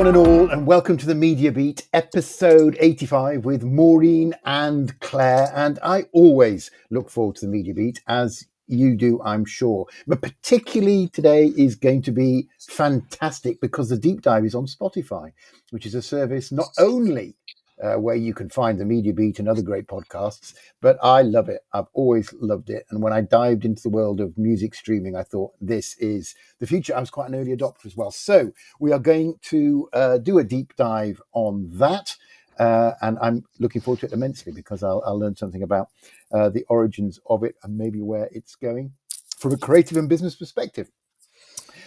one and all, and welcome to the Media Beat, episode 85 with Maureen and Claire. And I always look forward to the Media Beat, as you do, I'm sure. But particularly today is going to be fantastic because the deep dive is on Spotify, which is a service not only where you can find the Media Beat and other great podcasts, but I love it. I've always loved it. And when I dived into the world of music streaming, I thought this is the future. I was quite an early adopter as well. So we are going to do a deep dive on that. And I'm looking forward to it immensely because I'll learn something about the origins of it and maybe where it's going from a creative and business perspective.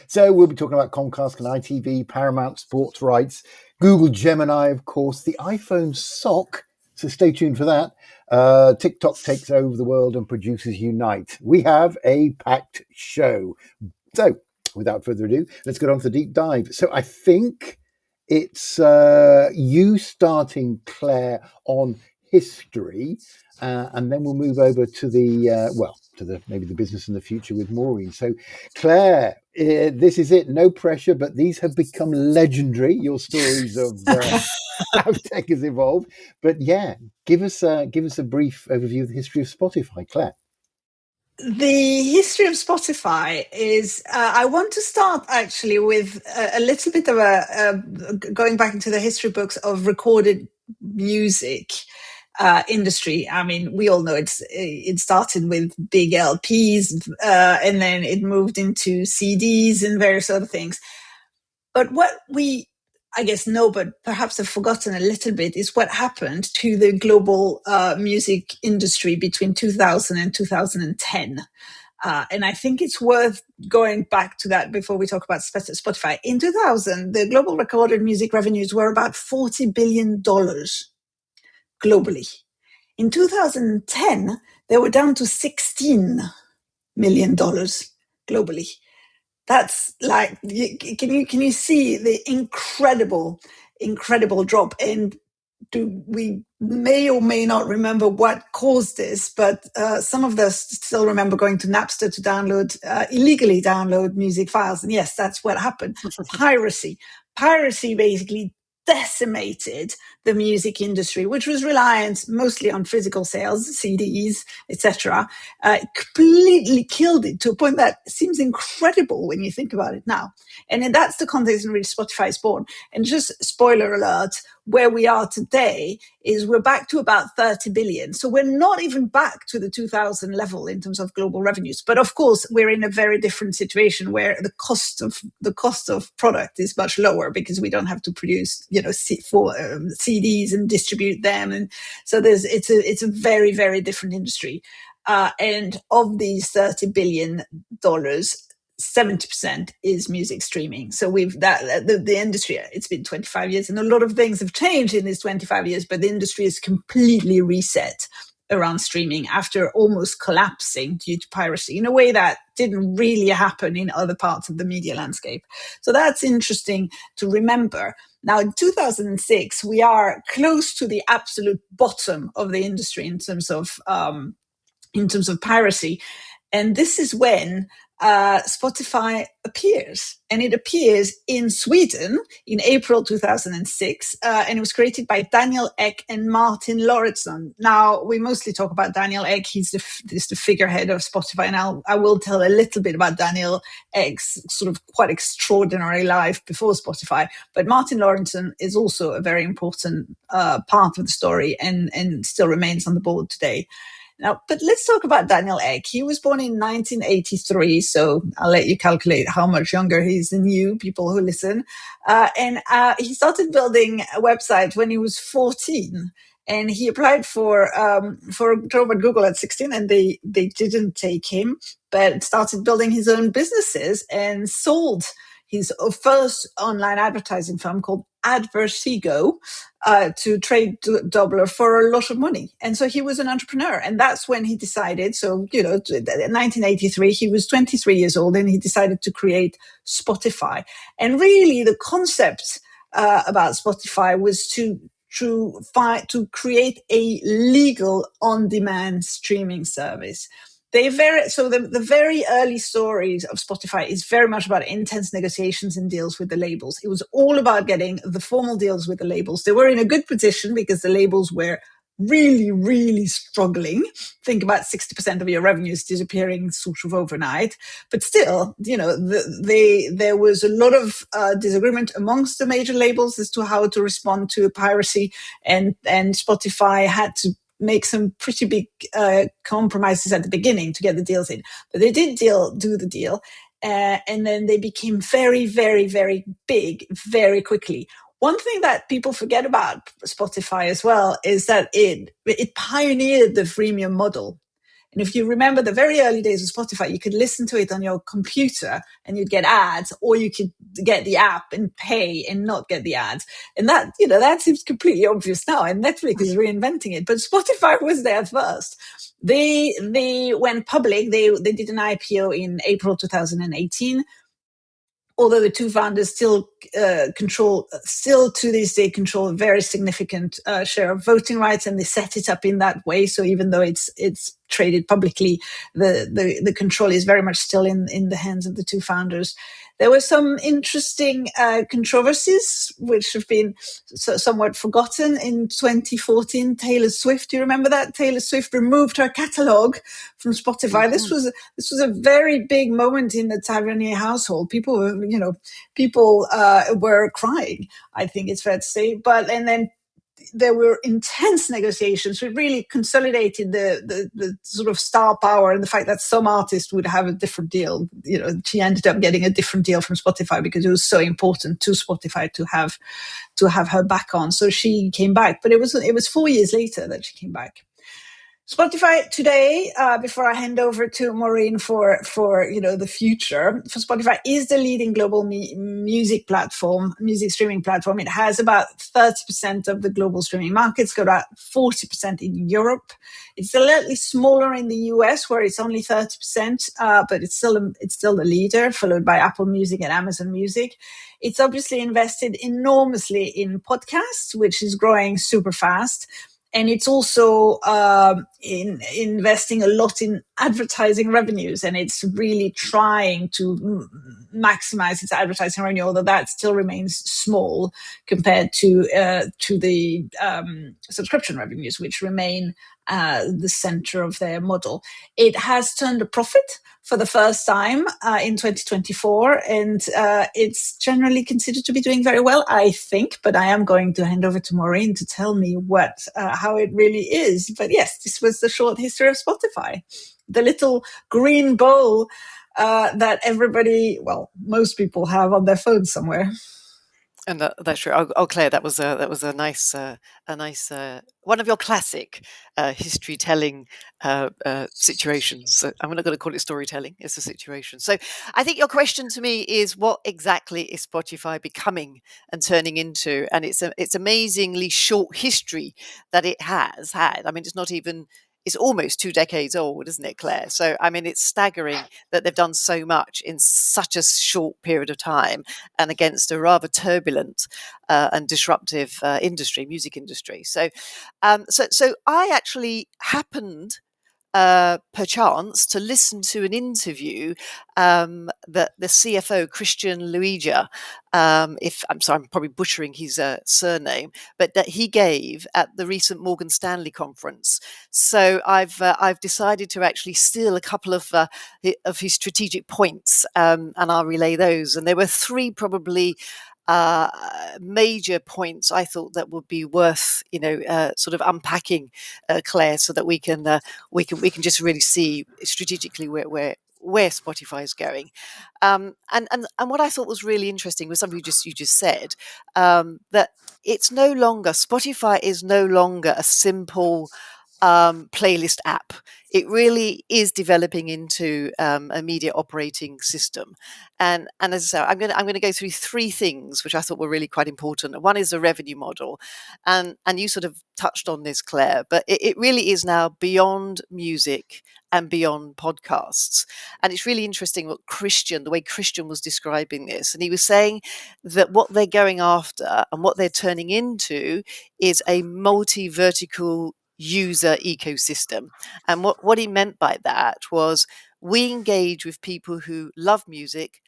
So we'll be talking about Comcast and ITV, Paramount sports rights, Google Gemini, of course, the iPhone SOC. So stay tuned for that. TikTok takes over the world and producers unite. We have a packed show. So without further ado, let's get on to the deep dive. So I think it's you starting, Claire, on history, and then we'll move over to the maybe the business and the future with Maureen. So, Claire, this is it. No pressure, but these have become legendary. Your stories of how tech has evolved. But yeah, give us a brief overview of the history of Spotify, Claire. The history of Spotify is, I want to start actually with a little bit of going back into the history books of recorded music industry. I mean, we all know it started with big LPs and then it moved into CDs and various other things. But what we, I guess, know, but perhaps have forgotten a little bit, is what happened to the global music industry between 2000 and 2010. And I think it's worth going back to that before we talk about Spotify. In 2000, the global recorded music revenues were about $40 billion globally. In 2010, they were down to $16 million globally. That's like, can you see the incredible drop? And we may or may not remember what caused this, but some of us still remember going to Napster to illegally download music files. And yes, that's what happened. Piracy basically decimated the music industry, which was reliant mostly on physical sales, CDs, etc. Completely killed it to a point that seems incredible when you think about it now. And that's the context in which Spotify is born. And just spoiler alert, where we are today is we're back to about 30 billion. So we're not even back to the 2000 level in terms of global revenues. But of course, we're in a very different situation where the cost of product is much lower because we don't have to produce, CDs and distribute them. And so it's a very, very different industry. And of these $30 billion, 70% is music streaming. So the industry, it's been 25 years and a lot of things have changed in these 25 years, but the industry is completely reset around streaming after almost collapsing due to piracy in a way that didn't really happen in other parts of the media landscape. So that's interesting to remember. Now, in 2006, we are close to the absolute bottom of the industry in terms of piracy. And this is when Spotify appears. And it appears in Sweden in April 2006. And it was created by Daniel Ek and Martin Lauritsen. Now, we mostly talk about Daniel Ek. He's the figurehead of Spotify. And I will tell a little bit about Daniel Ek's sort of quite extraordinary life before Spotify. But Martin Lauritsen is also a very important part of the story and still remains on the board today. Now, but let's talk about Daniel Ek. He was born in 1983, so I'll let you calculate how much younger he is than you, people who listen. And he started building a website when he was 14. And he applied for a job at Google at 16, and they didn't take him, but started building his own businesses and sold his first online advertising firm called Adversigo to Trade Doubler for a lot of money. And so he was an entrepreneur. And that's when he decided, in 1983, he was 23 years old and he decided to create Spotify. And really the concept about Spotify was to create a legal on-demand streaming service. the very early stories of Spotify is very much about intense negotiations and deals with the labels. It was all about getting the formal deals with the labels. They were in a good position because the labels were really, really struggling. Think about 60% of your revenues disappearing sort of overnight. But still, there was a lot of disagreement amongst the major labels as to how to respond to piracy, and Spotify had to make some pretty big compromises at the beginning to get the deals in. But they did do the deal. And then they became very, very, very big very quickly. One thing that people forget about Spotify as well is that it pioneered the freemium model. And if you remember the very early days of Spotify, you could listen to it on your computer and you'd get ads, or you could get the app and pay and not get the ads. And that seems completely obvious now. And Netflix is reinventing it. But Spotify was there first. They went public. They did an IPO in April 2018. Although the two founders still to this day control a very significant share of voting rights, and they set it up in that way. So even though it's traded publicly, the control is very much still in the hands of the two founders. There were some interesting controversies which have been somewhat forgotten. In 2014, Taylor Swift, do you remember that? Taylor Swift removed her catalog from Spotify. Mm-hmm. This was a very big moment in the Tavernier household. People were crying, I think it's fair to say. And then there were intense negotiations. We really consolidated the sort of star power, and the fact that some artists would have a different deal. She ended up getting a different deal from Spotify because it was so important to Spotify to have her back on. So she came back, but it was 4 years later that she came back. Spotify today, before I hand over to Maureen for the future, for Spotify is the leading global music streaming platform. It has about 30% of the global streaming market. It's got about 40% in Europe. It's slightly smaller in the US, where it's only 30%, but it's still the leader, followed by Apple Music and Amazon Music. It's obviously invested enormously in podcasts, which is growing super fast. And it's also investing a lot in advertising revenues, and it's really trying to maximize its advertising revenue, although that still remains small compared to the subscription revenues, which remain the center of their model. It has turned a profit for the first time in 2024, and it's generally considered to be doing very well, I think. But I am going to hand over to Maureen to tell me how it really is. But yes, this was the short history of Spotify, the little green bowl that most people have on their phone somewhere. And that's true. Oh, Claire, that was a nice one of your classic history telling situations. I'm not going to call it storytelling; it's a situation. So, I think your question to me is, what exactly is Spotify becoming and turning into? And it's amazingly short history that it has had. I mean, it's almost 2 decades old, isn't it, Claire? So, I mean, it's staggering that they've done so much in such a short period of time, and against a rather turbulent and disruptive music industry. So I actually happened, perchance, to listen to an interview that the CFO, Christian Luigia, I'm probably butchering his surname, but that he gave at the recent Morgan Stanley conference. So I've decided to actually steal a couple of his strategic points, and I'll relay those. And there were 3 probably major points I thought that would be worth sort of unpacking, Claire, so that we can just really see strategically where Spotify is going. And what I thought was really interesting was something you just said, that Spotify is no longer a simple playlist app. It really is developing into a media operating system, and as I say, I'm going to go through 3 things which I thought were really quite important. One is the revenue model, and you sort of touched on this, Claire, but it really is now beyond music and beyond podcasts. And it's really interesting the way Christian was describing this, and he was saying that what they're going after and what they're turning into is a multi-vertical user ecosystem. And what he meant by that was we engage with people who love music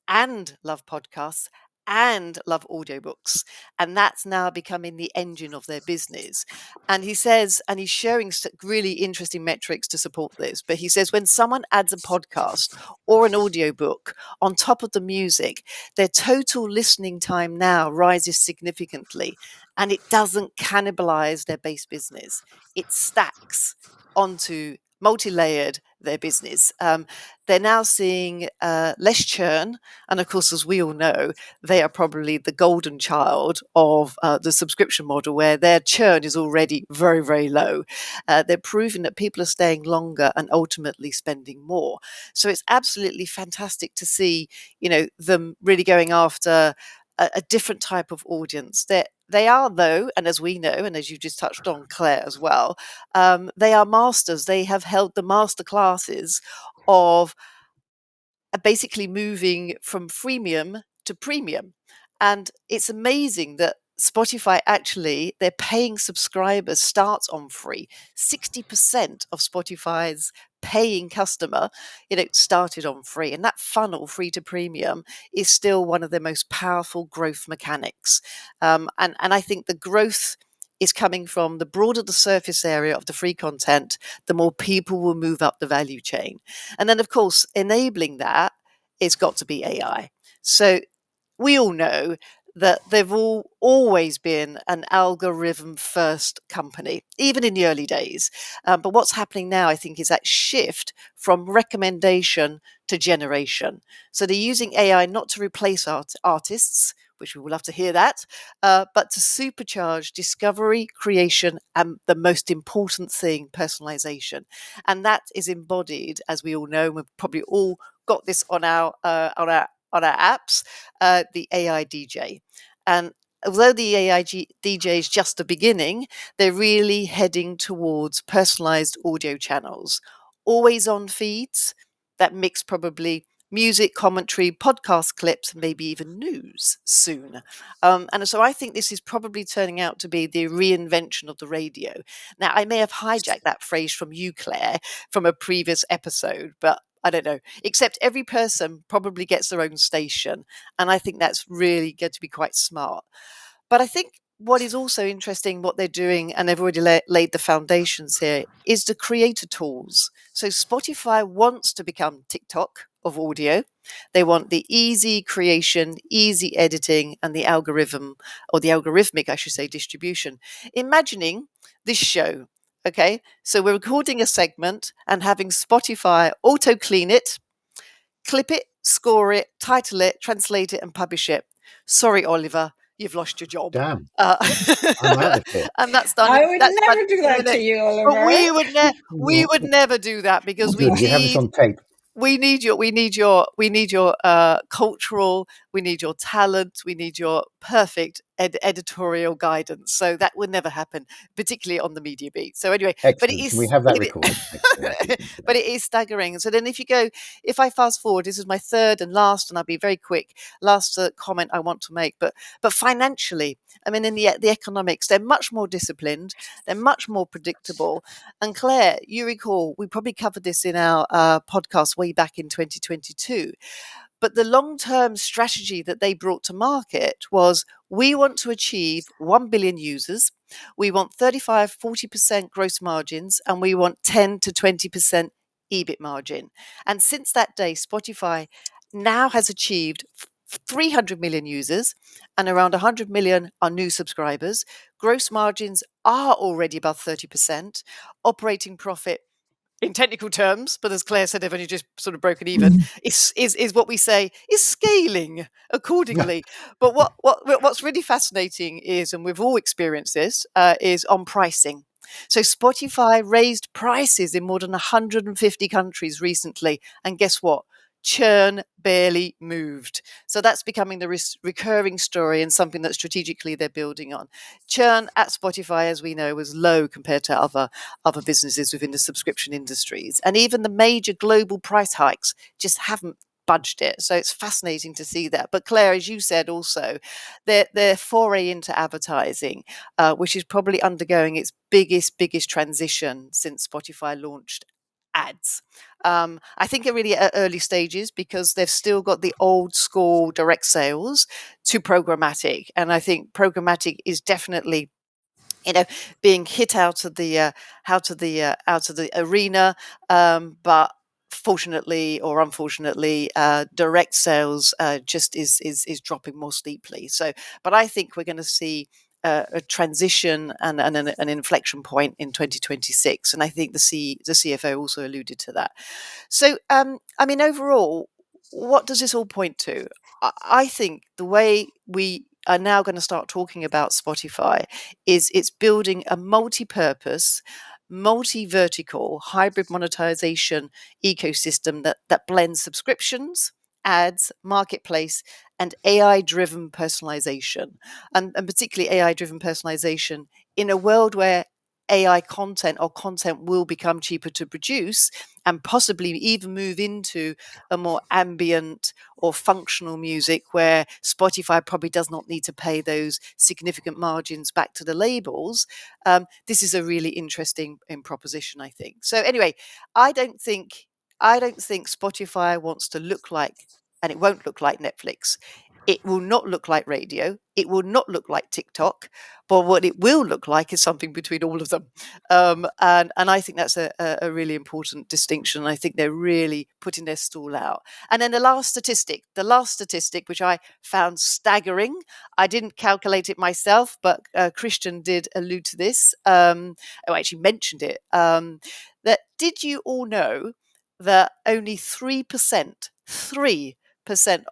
and love podcasts and love audiobooks, and that's now becoming the engine of their business. And he says, and he's sharing really interesting metrics to support this, but he says when someone adds a podcast or an audiobook on top of the music, their total listening time now rises significantly, and it doesn't cannibalize their base business. It stacks onto multi-layered their business. They're now seeing less churn. And of course, as we all know, they are probably the golden child of the subscription model, where their churn is already very, very low. They're proving that people are staying longer and ultimately spending more. So it's absolutely fantastic to see, them really going after a different type of audience. They are, though, and as we know, and as you just touched on, Claire, as well, they are masters. They have held the master classes of basically moving from freemium to premium. And it's amazing that Spotify, actually, their paying subscribers starts on free. 60% of Spotify's paying customer, started on free. And that funnel, free to premium, is still one of their most powerful growth mechanics. And I think the growth is coming from the broader the surface area of the free content, the more people will move up the value chain. And then, of course, enabling that, it's got to be AI. So we all know that they've always been an algorithm first company, even in the early days. But what's happening now, I think, is that shift from recommendation to generation. So they're using AI not to replace artists, which we will love to hear that, but to supercharge discovery, creation, and the most important thing, personalization. And that is embodied, as we all know, and we've probably all got this on our apps, the AI DJ. And although the AI DJ is just the beginning, they're really heading towards personalized audio channels, always on feeds that mix probably music, commentary, podcast clips, maybe even news soon. And so I think this is probably turning out to be the reinvention of the radio. Now, I may have hijacked that phrase from you, Claire, from a previous episode, but I don't know, except every person probably gets their own station. And I think that's really going to be quite smart. But I think what is also interesting, what they're doing, and they've already laid the foundations here, is the creator tools. So Spotify wants to become TikTok of audio. They want the easy creation, easy editing, and the algorithmic, I should say, distribution. Imagining this show. Okay, so we're recording a segment and having Spotify auto clean it, clip it, score it, title it, translate it, and publish it. Sorry, Oliver, you've lost your job. Damn. I'm out of here. And that's done. I would never do that to you, Oliver. But we would never do that, because we have this on tape. We need your cultural, we need your talent, we need your perfect editorial guidance. So that would never happen, particularly on the Media Beat. So anyway, Excellent. but it is, we have that recorded. but it is staggering. So then if I fast forward, this is my third and last, and I'll be very quick, last comment I want to make, but financially, I mean, in the economics, they're much more disciplined, they're much more predictable. And Claire, you recall, we probably covered this in our podcast way back in 2022. But the long-term strategy that they brought to market was, we want to achieve 1 billion users, we want 35-40% gross margins, and we want 10 to 20% EBIT margin. And since that day, Spotify now has achieved 300 million users, and around 100 million are new subscribers. Gross margins are already above 30%. Operating profit, in technical terms, but as Claire said, they've only just sort of broken even, is what we say is scaling accordingly. But what's really fascinating is, and we've all experienced this, is on pricing. So Spotify raised prices in more than 150 countries recently, and guess what? Churn barely moved. So that's becoming the recurring story, and something that strategically they're building on. Churn at Spotify, as we know, was low compared to other businesses within the subscription industries. And even the major global price hikes just haven't budged it. So it's fascinating to see that. But Claire, as you said also, their foray into advertising, which is probably undergoing its biggest transition since Spotify launched ads. I think are really at early stages because they've still got the old school direct sales to programmatic. And I think programmatic is definitely being hit out of the arena, but fortunately or unfortunately, direct sales just is dropping more steeply. So, but I think we're going to see a transition and an inflection point in 2026, and I think the CFO also alluded to that. So, I mean, overall, what does this all point to? I think the way we are now going to start talking about Spotify is it's building a multi-purpose, multi-vertical hybrid monetization ecosystem that blends subscriptions, ads, marketplace, and AI-driven personalization, and particularly AI-driven personalization in a world where AI content or content will become cheaper to produce and possibly even move into a more ambient or functional music where Spotify probably does not need to pay those significant margins back to the labels. This is a really interesting proposition, I think. So anyway, I don't think Spotify wants to look like, and it won't look like Netflix. It will not look like radio. It will not look like TikTok. But what it will look like is something between all of them. And I think that's a really important distinction. I think they're really putting their stall out. And then the last statistic, which I found staggering. I didn't calculate it myself, but Christian did allude to this. Actually mentioned it. That did you all know that only 3%, 3%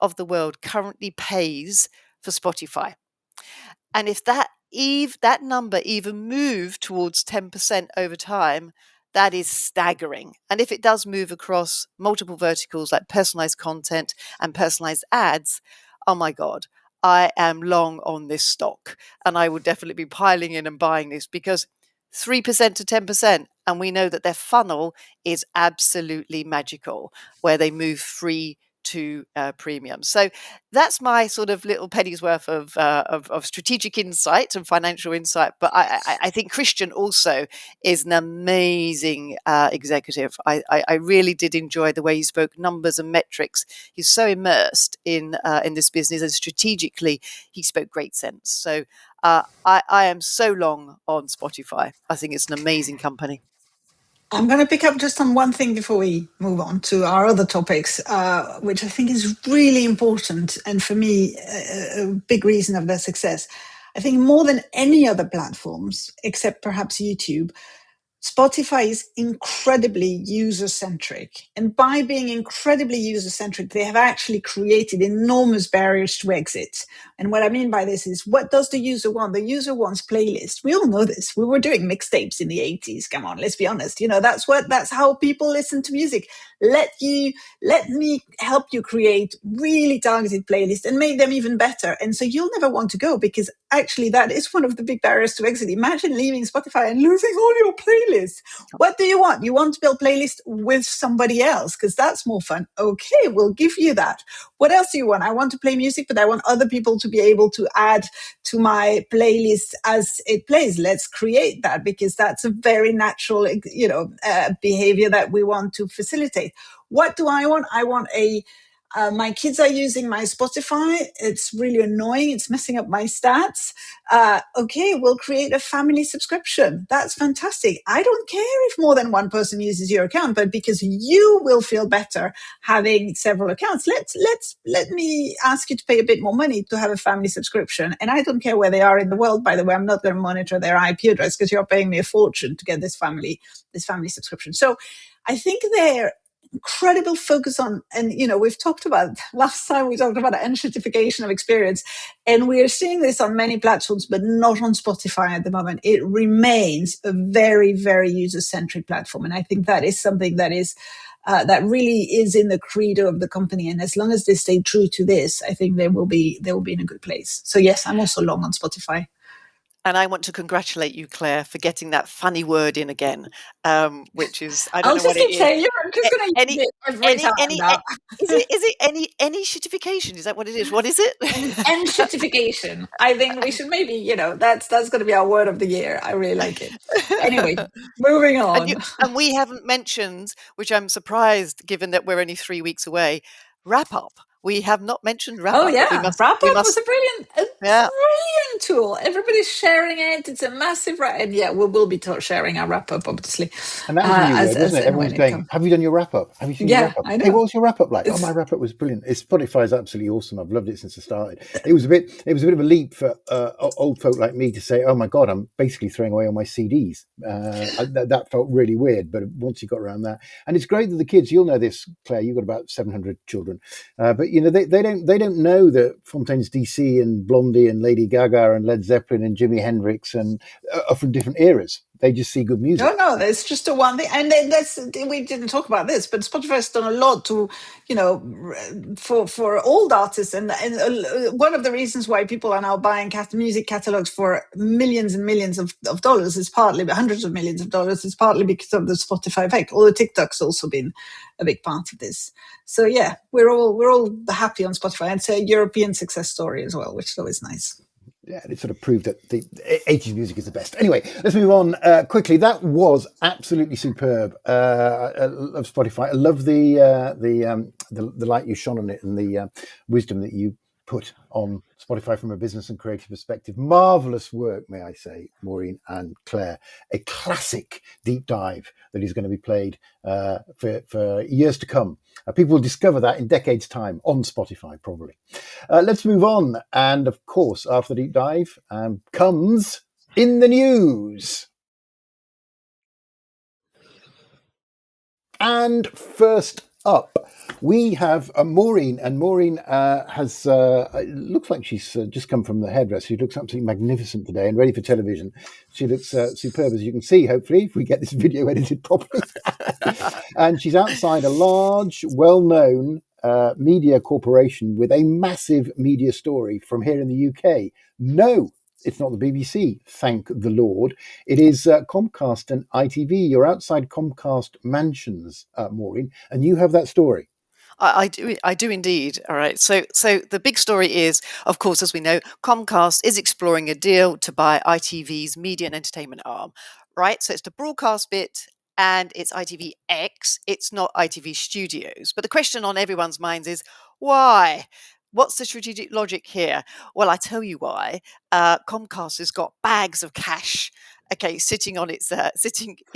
of the world currently pays for Spotify? And if that number even moved towards 10% over time, that is staggering. And if it does move across multiple verticals like personalized content and personalized ads, oh my God, I am long on this stock. And I would definitely be piling in and buying this because 3% to 10%. And we know that their funnel is absolutely magical, where they move free to premium. So that's my sort of little penny's worth of strategic insight and financial insight. But I think Christian also is an amazing executive. I really did enjoy the way he spoke numbers and metrics. He's so immersed in this business, and strategically he spoke great sense. So I am so long on Spotify. I think it's an amazing company. I'm going to pick up just on one thing before we move on to our other topics, which I think is really important and for me a big reason of their success. I think more than any other platforms, except perhaps YouTube, Spotify is incredibly user-centric. And by being incredibly user-centric, they have actually created enormous barriers to exit. And what I mean by this is, what does the user want? The user wants playlists. We all know this. We were doing mixtapes in the 80s. Come on, let's be honest. That's how people listen to music. Let me help you create really targeted playlists and make them even better. And so you'll never want to go, because actually that is one of the big barriers to exit. Imagine leaving Spotify and losing all your playlists. What do you want? You want to build playlists with somebody else because that's more fun. Okay, we'll give you that. What else do you want? I want to play music, but I want other people to be able to add to my playlist as it plays. Let's create that, because that's a very natural, behavior that we want to facilitate. What do I want? I want my kids are using my Spotify. It's really annoying. It's messing up my stats. Okay, we'll create a family subscription. That's fantastic. I don't care if more than one person uses your account, but because you will feel better having several accounts, let me ask you to pay a bit more money to have a family subscription. And I don't care where they are in the world. By the way, I'm not going to monitor their IP address because you're paying me a fortune to get this family subscription. So I think they're incredible focus on, and we've talked about last time, we talked about uncertification of experience, and we are seeing this on many platforms, but not on Spotify at the moment. It remains a very, very user-centric platform, and I think that is something that is that really is in the credo of the company. And as long as they stay true to this, I think they will be in a good place. So yes, I'm also long on Spotify. And I want to congratulate you, Claire, for getting that funny word in again, which is, I don't I'll know what just it keep is. saying, you're just going to use Any, it every time now. is it any certification? Is that what it is? What is it? And certification. I think we should maybe, that's going to be our word of the year. I really like it. Anyway, moving on. And we haven't mentioned, which I'm surprised, given that we're only 3 weeks away, wrap up. We have not mentioned wrap Oh up. But yeah, Wrap we Up was must. a brilliant tool. Everybody's sharing it. It's a massive, and yeah, we will be sharing our Wrap Up, obviously. And that was a new word, wasn't it? and Everyone's when it going, comes. have you done your wrap up? Have you seen your Yeah, wrap up? I Hey, know. what was your wrap up like? Oh, my wrap up was brilliant. Spotify is absolutely awesome. I've loved it since it started. It was a bit of a leap for old folk like me to say, oh my God, I'm basically throwing away all my CDs. That felt really weird. But once you got around that, and it's great that the kids, you'll know this, Claire, you've got about 700 children. But they don't know that Fontaine's DC and Blondie and Lady Gaga and Led Zeppelin and Jimi Hendrix and are from different eras. They just see good music. No, that's just a one thing. And then we didn't talk about this, but Spotify has done a lot to, for old artists. And one of the reasons why people are now buying music catalogs for millions and millions of dollars is partly, hundreds of millions of dollars, is partly because of the Spotify effect. Although TikTok's also been a big part of this. So yeah, we're all happy on Spotify. And it's a European success story as well, which is always nice. Yeah, it sort of proved that the 80s music is the best. Anyway, let's move on quickly. That was absolutely superb. I love Spotify. I love the light you shone on it and the wisdom that you put on Spotify from a business and creative perspective. Marvelous work, may I say, Maureen and Claire. A classic deep dive that is going to be played for years to come. People will discover that in decades' time on Spotify, probably. Let's move on. And of course, after the deep dive comes In the News. And first up, we have Maureen, and Maureen has it looks like she's just come from the hairdresser. She looks absolutely magnificent today and ready for television. She looks superb, as you can see, hopefully, if we get this video edited properly. And she's outside a large, well-known media corporation with a massive media story from here in the UK. No, it's not the BBC, thank the Lord. It is Comcast and ITV. You're outside Comcast mansions, Maureen, and you have that story. I do indeed. All right. So the big story is, of course, as we know, Comcast is exploring a deal to buy ITV's media and entertainment arm. Right. So it's the broadcast bit and it's ITVX. It's not ITV Studios. But the question on everyone's minds is why? What's the strategic logic here? Well, I tell you why. Comcast has got bags of cash. Okay, sitting in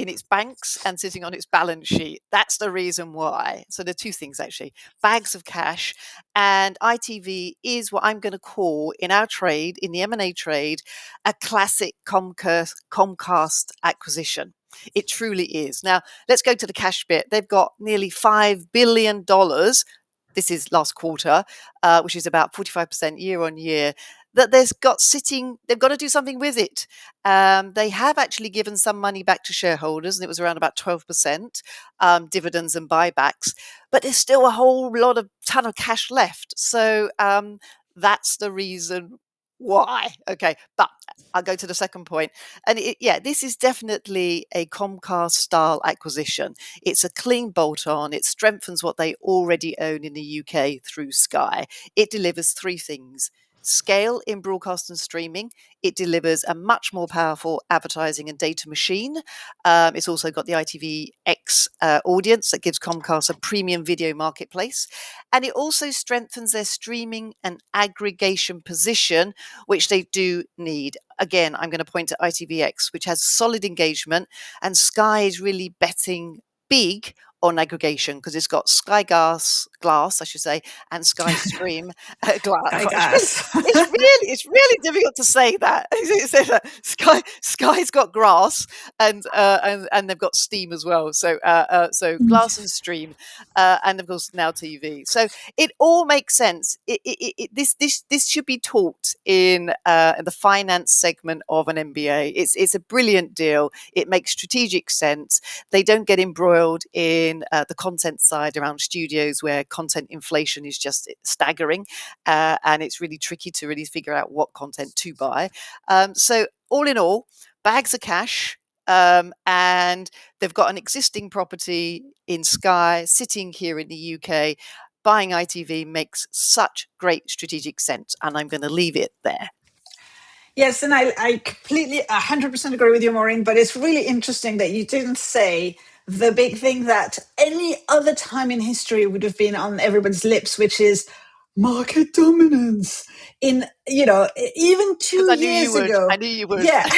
its banks and sitting on its balance sheet. That's the reason why. So there are two things actually: bags of cash, and ITV is what I'm going to call in our trade, in the M&A trade, a classic Comcast acquisition. It truly is. Now let's go to the cash bit. They've got nearly $5 billion. This is last quarter, which is about 45% year on year. That they've got to do something with it. They have actually given some money back to shareholders, and it was around about 12% dividends and buybacks. But there's still a whole ton of cash left. So that's the reason why. Okay, but I'll go to the second point. And this is definitely a Comcast style acquisition. It's a clean bolt on. It strengthens what they already own in the UK through Sky. It delivers three things: scale in broadcast and streaming. It delivers a much more powerful advertising and data machine. It's also got the ITVX audience that gives Comcast a premium video marketplace. And it also strengthens their streaming and aggregation position, which they do need. Again, I'm going to point to ITVX, which has solid engagement, and Sky is really betting big on aggregation because it's got Sky Glass, I should say, and Sky Stream Glass. It's really difficult to say that. Sky's got grass and they've got Steam as well. So Glass and Stream, and of course now TV. So it all makes sense. This should be taught in the finance segment of an MBA. It's a brilliant deal. It makes strategic sense. They don't get embroiled in the content side around studios where content inflation is just staggering, and it's really tricky to really figure out what content to buy. So all in all, bags of cash. And they've got an existing property in Sky sitting here in the UK. Buying ITV makes such great strategic sense, and I'm going to leave it there. Yes, and I completely 100% agree with you, Maureen, but it's really interesting that you didn't say the big thing that any other time in history would have been on everybody's lips, which is market dominance. In, even 2 I knew years you would. ago. I knew you would. Yeah.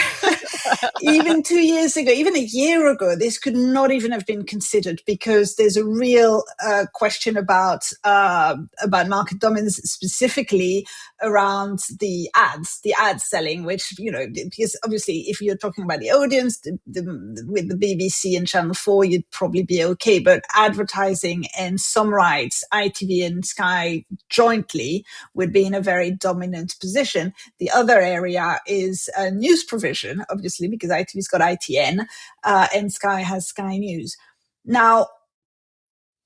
Even 2 years ago, even a year ago, this could not even have been considered, because there's a real question about market dominance, specifically around the ad selling, which, because obviously if you're talking about the audience with the BBC and Channel 4, you'd probably be okay. But advertising and some rights, ITV and Sky jointly would be in a very dominant position. The other area is news provision, obviously, because ITV's got ITN and Sky has Sky News. Now,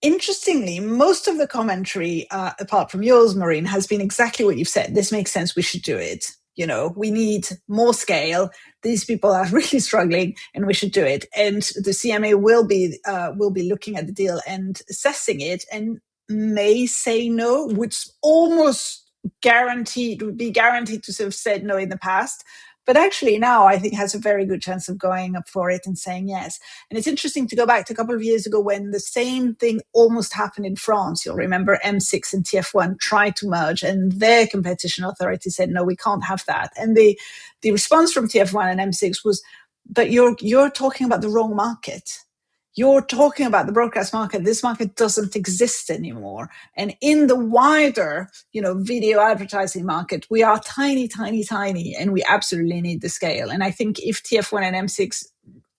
interestingly, most of the commentary, apart from yours, Maureen, has been exactly what you've said. This makes sense. We should do it. We need more scale. These people are really struggling, and we should do it. And the CMA will be looking at the deal and assessing it, and may say no, which almost would be guaranteed to have said no in the past. But actually now I think has a very good chance of going up for it and saying yes. And it's interesting to go back to a couple of years ago when the same thing almost happened in France. You'll remember M6 and TF1 tried to merge, and their competition authority said, no, we can't have that. And the response from TF1 and M6 was, but you're talking about the wrong market. You're talking about the broadcast market. This market doesn't exist anymore. And in the wider, video advertising market, we are tiny, tiny, tiny, and we absolutely need the scale. And I think if TF1 and M6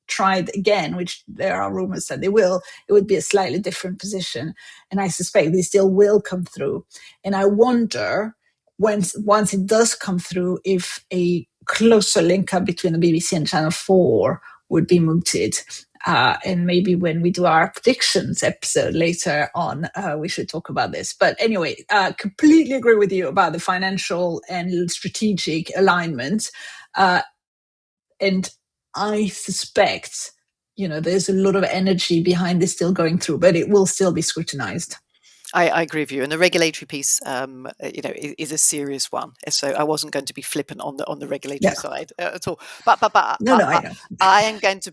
tried again, which there are rumors that they will, it would be a slightly different position. And I suspect this deal will come through. And I wonder, once it does come through, if a closer link up between the BBC and Channel 4 would be mooted. And maybe when we do our predictions episode later on, we should talk about this. But anyway, completely agree with you about the financial and strategic alignment. And I suspect, there's a lot of energy behind this still going through, but it will still be scrutinized. I agree with you, and the regulatory piece, is a serious one. So I wasn't going to be flippant on the regulatory side at all. But no, I know. I'm going to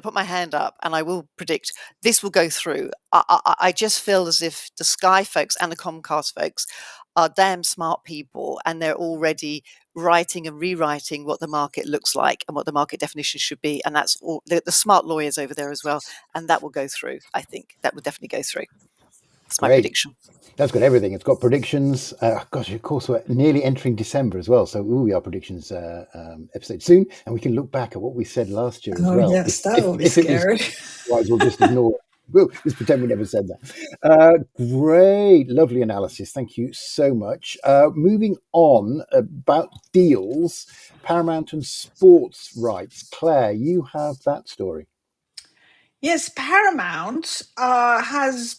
put my hand up, and I will predict this will go through. I just feel as if the Sky folks and the Comcast folks are damn smart people, and they're already writing and rewriting what the market looks like and what the market definition should be, and that's all the smart lawyers over there as well, and that will go through. I think that will definitely go through. That's my prediction. That's got everything. It's got predictions. Gosh, of course, we're nearly entering December as well. So we are predictions episode soon, and we can look back at what we said last year as well. Yes, that will be scary. Otherwise, we'll just ignore it. We'll just pretend we never said that. Great, lovely analysis. Thank you so much. Moving on about deals, Paramount and sports rights. Claire, you have that story. Yes, Paramount has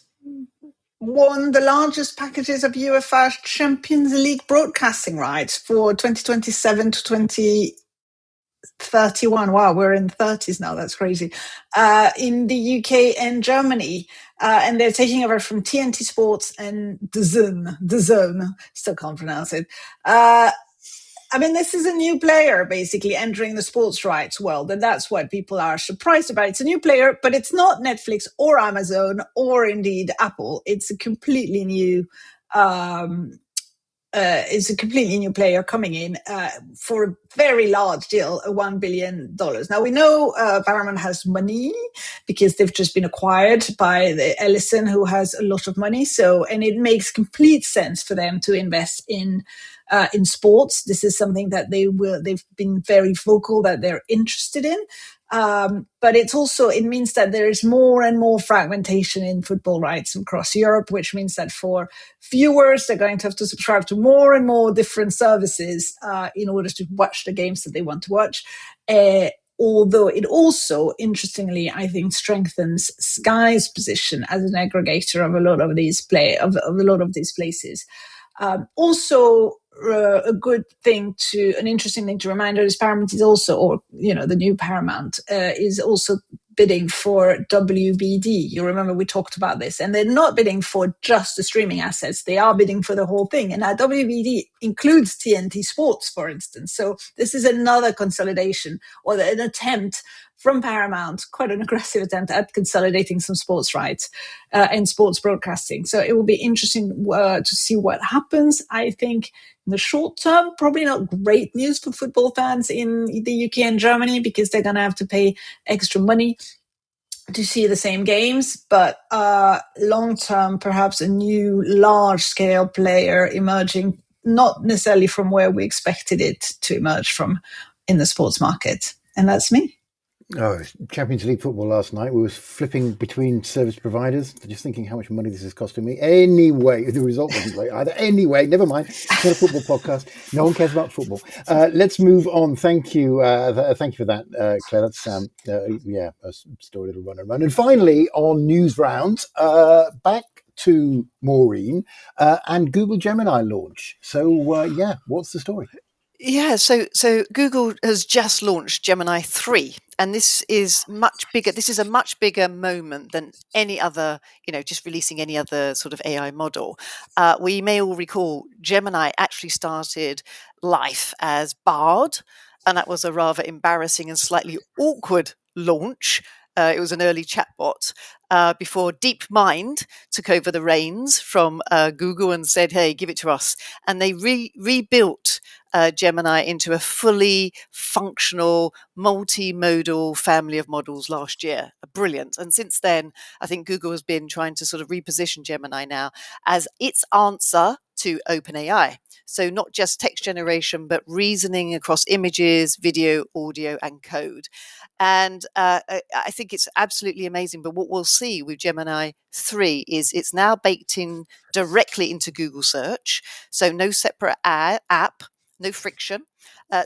won the largest packages of UEFA Champions League broadcasting rights for 2027 to 2031. Wow, we're in the 30s now. That's crazy. In the UK and Germany. And they're taking over from TNT Sports and DAZN. Still can't pronounce it. This is a new player basically entering the sports rights world, and that's what people are surprised about. It's a new player, but it's not Netflix or Amazon or indeed Apple. It's a completely new player coming in for a very large deal, $1 billion. Now, we know Paramount has money because they've just been acquired by the Ellison, who has a lot of money. And it makes complete sense for them to invest in sports. This is something that they've been very vocal that they're interested in. But it means that there is more and more fragmentation in football rights across Europe, which means that for viewers, they're going to have to subscribe to more and more different services in order to watch the games that they want to watch. Although it also, interestingly, I think strengthens Sky's position as an aggregator of a lot of these places. Also an interesting thing to remind is Paramount is also, or the new Paramount is also bidding for WBD. You remember we talked about this, and they're not bidding for just the streaming assets. They are bidding for the whole thing. And now WBD includes TNT Sports, for instance. So this is another consolidation or an attempt from Paramount, quite an aggressive attempt at consolidating some sports rights and sports broadcasting. So it will be interesting to see what happens. I think in the short term, probably not great news for football fans in the UK and Germany, because they're going to have to pay extra money to see the same games. But long term, perhaps a new large scale player emerging, not necessarily from where we expected it to emerge from in the sports market. And that's me. Oh, Champions League football last night. We were flipping between service providers, just thinking how much money this is costing me. Anyway, the result wasn't great either. Anyway, never mind. It's not a football podcast. No one cares about football. Let's move on. Thank you. Thank you for that, Claire. That's a story that'll run and run. And finally, on news rounds, back to Maureen and Google Gemini launch. So what's the story? Yeah, so Google has just launched Gemini 3, and this is much bigger. This is a much bigger moment than any other, just releasing any other sort of AI model. We may all recall Gemini actually started life as Bard, and that was a rather embarrassing and slightly awkward launch. It was an early chatbot before DeepMind took over the reins from Google and said, hey, give it to us. And they rebuilt Gemini into a fully functional, multimodal family of models last year. Brilliant. And since then, I think Google has been trying to sort of reposition Gemini now as its answer to OpenAI. So not just text generation, but reasoning across images, video, audio, and code. And I think it's absolutely amazing. But what we'll see with Gemini 3 is it's now baked in directly into Google search. So no separate app, no friction.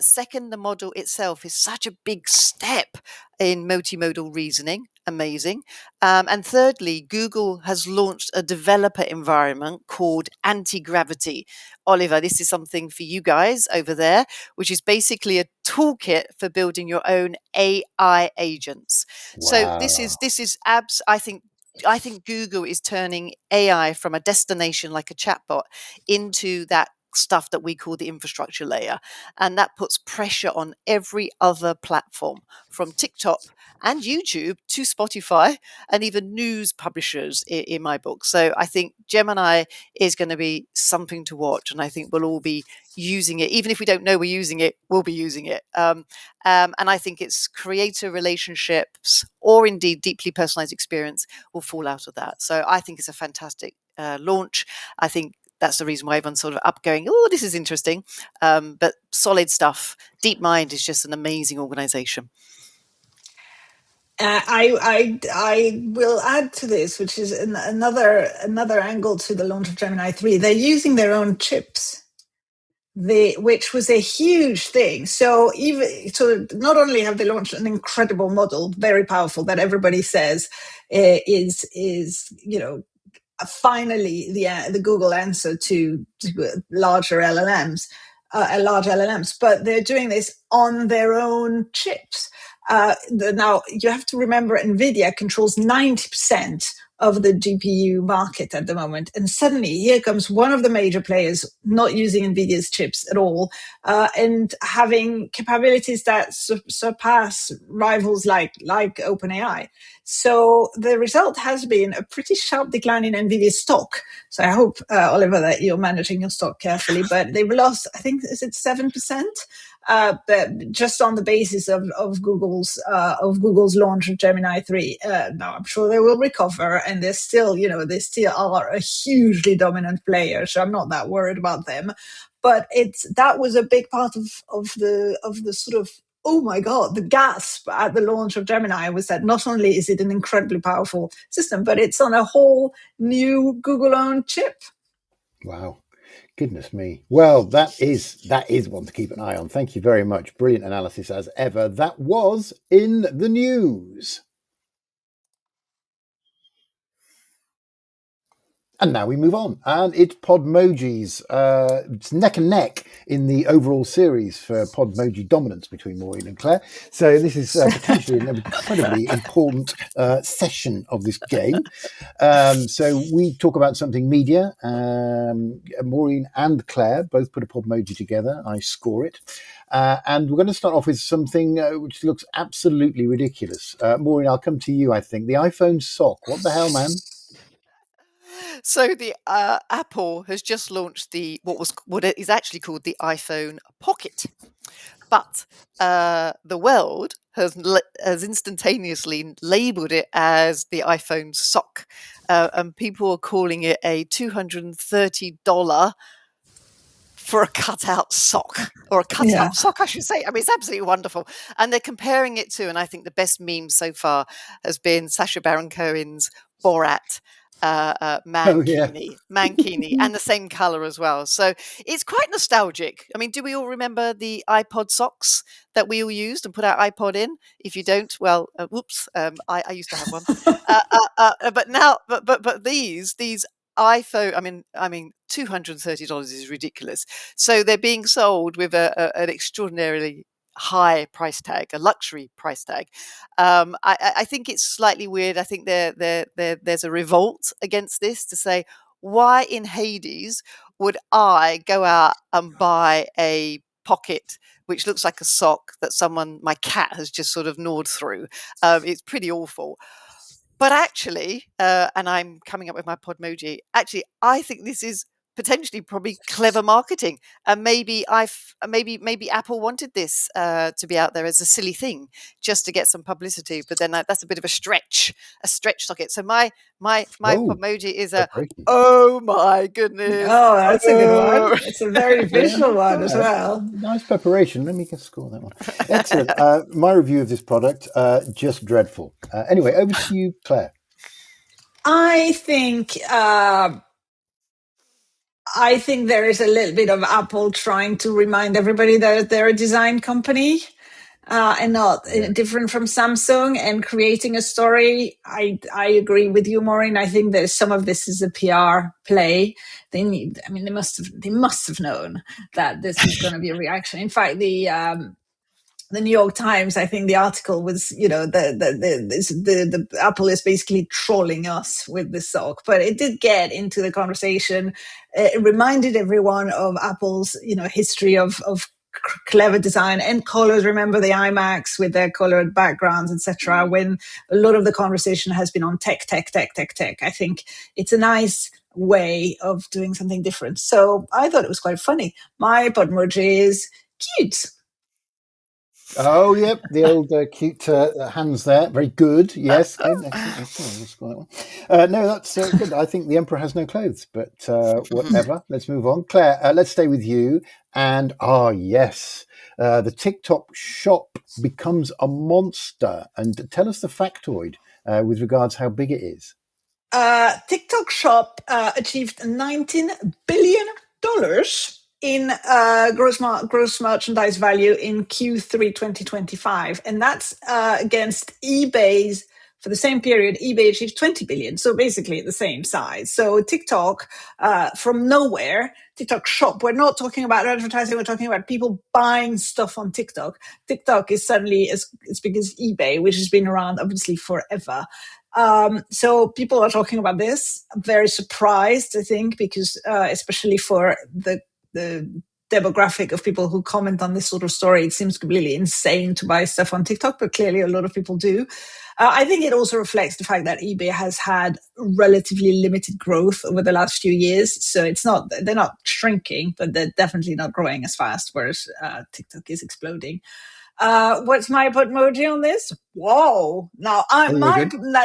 Second, the model itself is such a big step in multimodal reasoning. Amazing. And thirdly, Google has launched a developer environment called Anti-Gravity. Oliver, this is something for you guys over there, which is basically a toolkit for building your own AI agents. Wow. So this is I think Google is turning AI from a destination like a chatbot into that stuff that we call the infrastructure layer. And that puts pressure on every other platform, from TikTok and YouTube to Spotify and even news publishers in my book. So I think Gemini is going to be something to watch. And I think we'll all be using it. Even if we don't know we're using it, we'll be using it. And I think its creator relationships or indeed deeply personalized experience will fall out of that. So I think it's a fantastic launch. I think that's the reason why everyone's sort of up going, oh, this is interesting. But solid stuff. DeepMind is just an amazing organization. I will add to this, which is another angle to the launch of Gemini 3. They're using their own chips, which was a huge thing. So not only have they launched an incredible model, very powerful, that everybody says is finally the Google answer to larger LLMs, large LLMs, but they're doing this on their own chips. Now, you have to remember, NVIDIA controls 90% of the GPU market at the moment. And suddenly here comes one of the major players not using NVIDIA's chips at all, and having capabilities that surpass rivals like OpenAI. So the result has been a pretty sharp decline in NVIDIA's stock. So I hope, Oliver, that you're managing your stock carefully. But they've lost, I think, is it 7%? But just on the basis of Google's launch of Gemini 3. Now I'm sure they will recover, and they still are a hugely dominant player. So I'm not that worried about them. But that was a big part of the sort of, oh my God, the gasp at the launch of Gemini was that not only is it an incredibly powerful system, but it's on a whole new Google-owned chip. Wow. Goodness me. Well, that is one to keep an eye on. Thank you very much. Brilliant analysis as ever. That was in the news. And now we move on, and it's Podmoji's. It's neck and neck in the overall series for Podmoji dominance between Maureen and Claire. So this is potentially an incredibly important session of this game. So we talk about something media. Maureen and Claire both put a Podmoji together. I score it. And we're going to start off with something which looks absolutely ridiculous. Maureen, I'll come to you, I think. The iPhone sock. What the hell, man? So the Apple has just launched what is actually called the iPhone Pocket, but the world has instantaneously labelled it as the iPhone Sock, and people are calling it a $230 for a cutout sock, or a cut-up sock, I should say. I mean, it's absolutely wonderful. And they're comparing it to, and I think the best meme so far has been Sacha Baron Cohen's Borat mankini, and the same colour as well. So it's quite nostalgic. I mean, do we all remember the iPod socks that we all used and put our iPod in? If you don't, well, whoops, I used to have one. But now, but these iPhone, I mean, $230 is ridiculous. So they're being sold with an extraordinarily high price tag, a luxury price tag. I think it's slightly weird. I think there's a revolt against this to say, why in Hades would I go out and buy a pocket which looks like a sock that my cat has just sort of gnawed through? It's pretty awful. But actually, and I'm coming up with my Podmoji, actually, I think this is potentially probably clever marketing. And maybe Apple wanted this to be out there as a silly thing just to get some publicity. But then that's a bit of a stretch socket. So my Podmoji is oh my goodness. Oh, that's a good one. It's a very visual one as well. Nice preparation. Let me just score that one. Excellent. My review of this product, just dreadful. Anyway, over to you, Claire. I think there is a little bit of Apple trying to remind everybody that they're a design company. And not different from Samsung, and creating a story. I agree with you, Maureen. I think that some of this is a PR play. They must have known that this was going to be a reaction. In fact, the New York Times, I think the article was, the Apple is basically trolling us with this sock, but it did get into the conversation. It reminded everyone of Apple's, history of clever design and colors. Remember the iMacs with their colored backgrounds, etc. When a lot of the conversation has been on tech. I think it's a nice way of doing something different. So I thought it was quite funny. My Podmoji is cute. Oh, yep, the old cute hands there. Very good. Yes, good. Excellent. No, that's good. I think the emperor has no clothes, but whatever. Let's move on. Claire, let's stay with you. And yes, the TikTok shop becomes a monster. And tell us the factoid with regards how big it is. TikTok shop achieved $19 billion in gross merchandise value in Q3 2025. And that's against eBay's, for the same period, eBay achieved 20 billion. So basically the same size. So TikTok, from nowhere, TikTok shop, we're not talking about advertising, we're talking about people buying stuff on TikTok. TikTok is suddenly as big as eBay, which has been around obviously forever. So people are talking about this. I'm very surprised, I think, because especially for the demographic of people who comment on this sort of story, it seems completely insane to buy stuff on TikTok, but clearly a lot of people do. I think it also reflects the fact that eBay has had relatively limited growth over the last few years. So they're not shrinking, but they're definitely not growing as fast, whereas TikTok is exploding. What's my Podmoji on this? Whoa! Now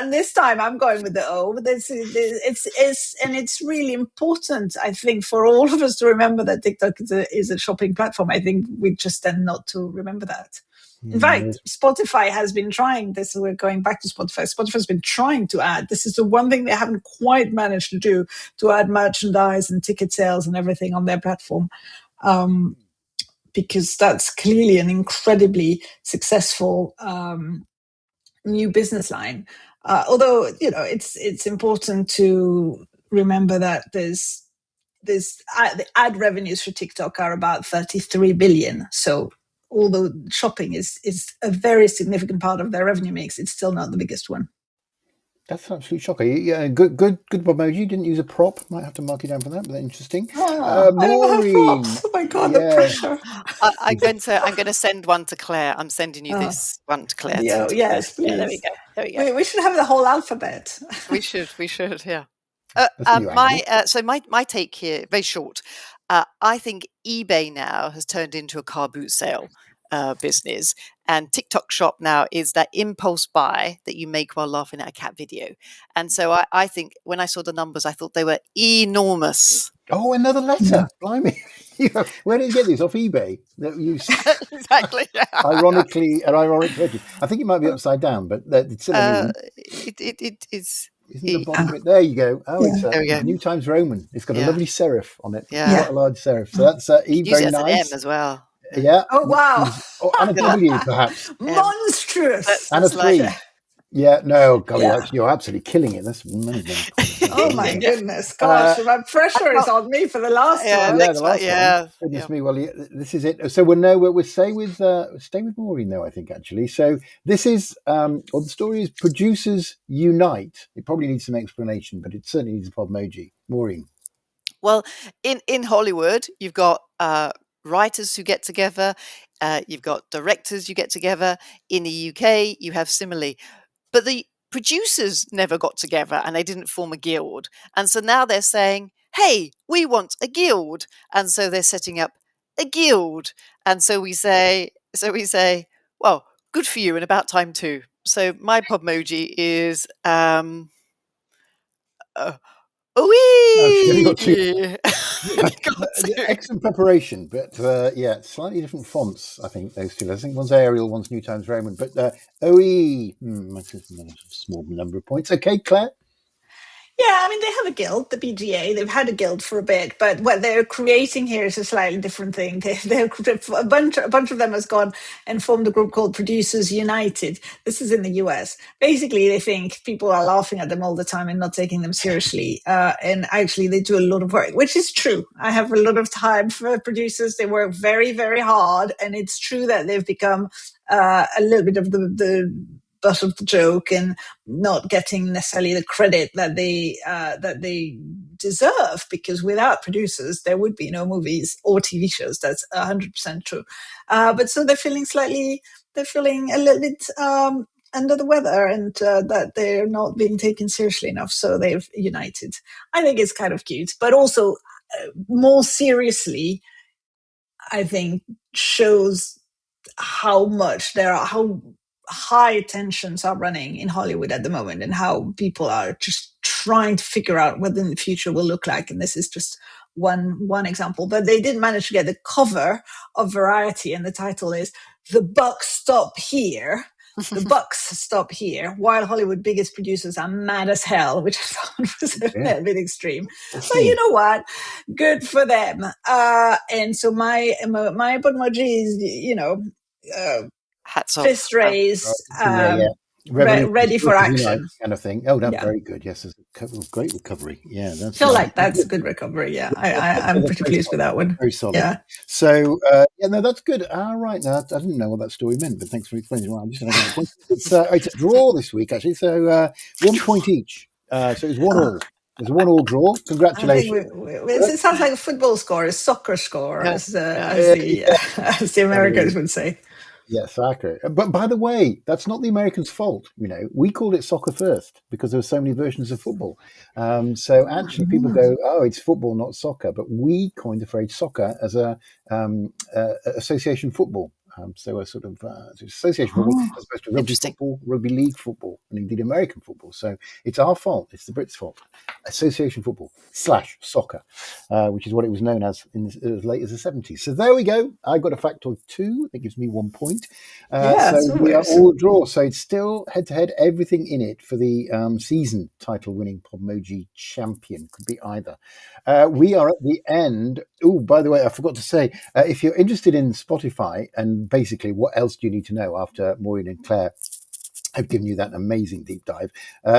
this time I'm going with the O. It's really important, I think, for all of us to remember that TikTok is a shopping platform. I think we just tend not to remember that. In fact, Spotify has been trying this. We're going back to Spotify. Spotify's been trying to add. This is the one thing they haven't quite managed to do, to add merchandise and ticket sales and everything on their platform. Because that's clearly an incredibly successful new business line. Although, it's important to remember that the ad revenues for TikTok are about 33 billion. So although shopping is a very significant part of their revenue mix, it's still not the biggest one. That's an absolute shocker. Yeah, good Podmoji. You didn't use a prop. Might have to mark you down for that, but interesting. I never have Maureen. props. Oh my God, Yeah. the pressure. I'm going to send one to Claire. I'm sending you this one to Claire. Yeah, yes, please. Yeah, there we go. There we go. We should have the whole alphabet. We should. Yeah. That's a new angle. My take here, very short. I think eBay now has turned into a car boot sale business, and TikTok Shop now is that impulse buy that you make while laughing at a cat video. And so I think when I saw the numbers, I thought they were enormous. Oh, another letter! Blimey! Where did you get these? Off eBay? That you Exactly. ironically purchase. I think it might be upside down, but it's still a it is. Isn't the bottom bit? There you go. Oh, it's There we go. New Times Roman. It's got a lovely serif on it. Yeah. Quite a large serif. So that's E, Use very it as nice. an M as well. Yeah. Oh, wow. And a W, perhaps. Monstrous. And a 3. Yeah, no, golly, Yeah. you're absolutely killing it. That's Oh my goodness, gosh! My pressure is on me for the last one. The last one. Goodness me. Well, this is it. So we'll stay with Maureen, though. I think actually. So this is, the story is producers unite. It probably needs some explanation, but it certainly needs a Podmoji. Maureen. Well, in Hollywood, you've got writers who get together. You've got directors who get together. In the UK, you have similarly. But the producers never got together and they didn't form a guild. And so now they're saying, hey, we want a guild. And so they're setting up a guild. And so we say, well, good for you and about time too. So my Podmoji is excellent preparation, but slightly different fonts. I think those two. I think one's Arial, one's New Times Roman. But OE, small number of points. Okay, Claire. Yeah, I mean, they have a guild, the BGA. They've had a guild for a bit, but what they're creating here is a slightly different thing. A bunch of them has gone and formed a group called Producers United. This is in the US. Basically, they think people are laughing at them all the time and not taking them seriously. And actually, they do a lot of work, which is true. I have a lot of time for producers. They work very, very hard. And it's true that they've become a little bit of the butt of the joke and not getting necessarily the credit that they deserve, because without producers there would be no movies or TV shows. That's 100% true. But so they're feeling a little bit under the weather, and that they're not being taken seriously enough. So they've united. I think it's kind of cute, but also more seriously, I think shows how high tensions are running in Hollywood at the moment, and how people are just trying to figure out what the future will look like. And this is just one example. But they did manage to get the cover of Variety, and the title is "The Bucks Stop Here." The Bucks stop here, while Hollywood biggest producers are mad as hell, which I thought was a bit extreme. But you know what? Good for them. And so my Podmoji is, hats off, fist raised, ready for action, kind of thing. Oh, that's very good. Yes, it's a great recovery. Yeah, I feel like that's a good recovery. Yeah, I'm pretty pleased with that one. Very solid. Yeah. So that's good. All right, now I didn't know what that story meant, but thanks for explaining. Well, I'm just going to get a point. It's a draw this week actually. So 1 point each. So it's 1-1. It's a 1-1 draw. Congratulations. It sounds like a football score, a soccer score, as the Americans would say. Yes, soccer. But by the way, that's not the Americans' fault. We called it soccer first because there were so many versions of football. So actually, people go, "Oh, it's football, not soccer." But we coined the phrase "soccer" as a association football. So a sort of association football as opposed to rugby football, rugby league football, and indeed American football. So it's our fault. It's the Brits' fault. Association football / soccer, which is what it was known as as late as the 70s. So there we go. I got a factor 2. That gives me 1 point. So we are all draw. So it's still head-to-head, everything in it for the season title-winning Podmoji champion. Could be either. We are at the end. Oh, by the way, I forgot to say, if you're interested in Spotify and basically what else do you need to know after Maureen and Claire I've given you that amazing deep dive,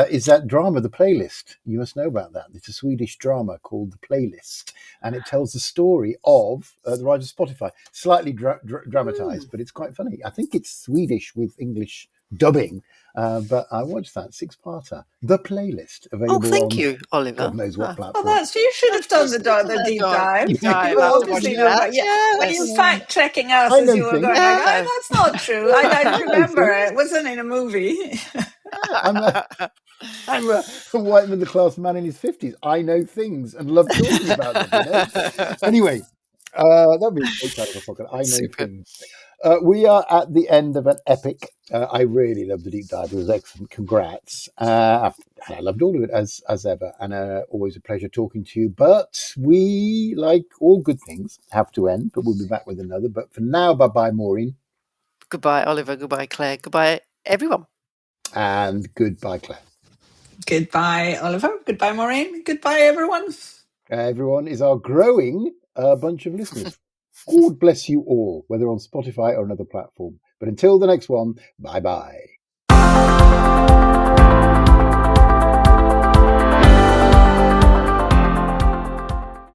is that drama, The Playlist. You must know about that. It's a Swedish drama called The Playlist, and it tells the story of the rise of Spotify. Slightly dramatized, but it's quite funny. I think it's Swedish with English dubbing, but I watched that 6-parter. The Playlist, available thank on you, Oliver. God knows what platform. Well, you should have done the deep dive. Deep dive. You I'll have to obviously watch know that. about, Yes. when you fact checking us I as know you were things. going, like, Yeah. oh, that's not true. I I don't know remember. things. It wasn't in a movie. I'm a white middle-class man in his 50s. I know things and love talking about them, Anyway, that'd be a great title for a podcast. I know Super. things. We are at the end of an epic. I really loved the deep dive. It was excellent. Congrats. I loved all of it as ever, and always a pleasure talking to you. But we, like all good things, have to end, but we'll be back with another. But for now, bye-bye, Maureen. Goodbye, Oliver. Goodbye, Claire. Goodbye, everyone. And goodbye, Claire. Goodbye, Oliver. Goodbye, Maureen. Goodbye, everyone. Everyone is our growing bunch of listeners. God bless you all, whether on Spotify or another platform. But until the next one, bye-bye.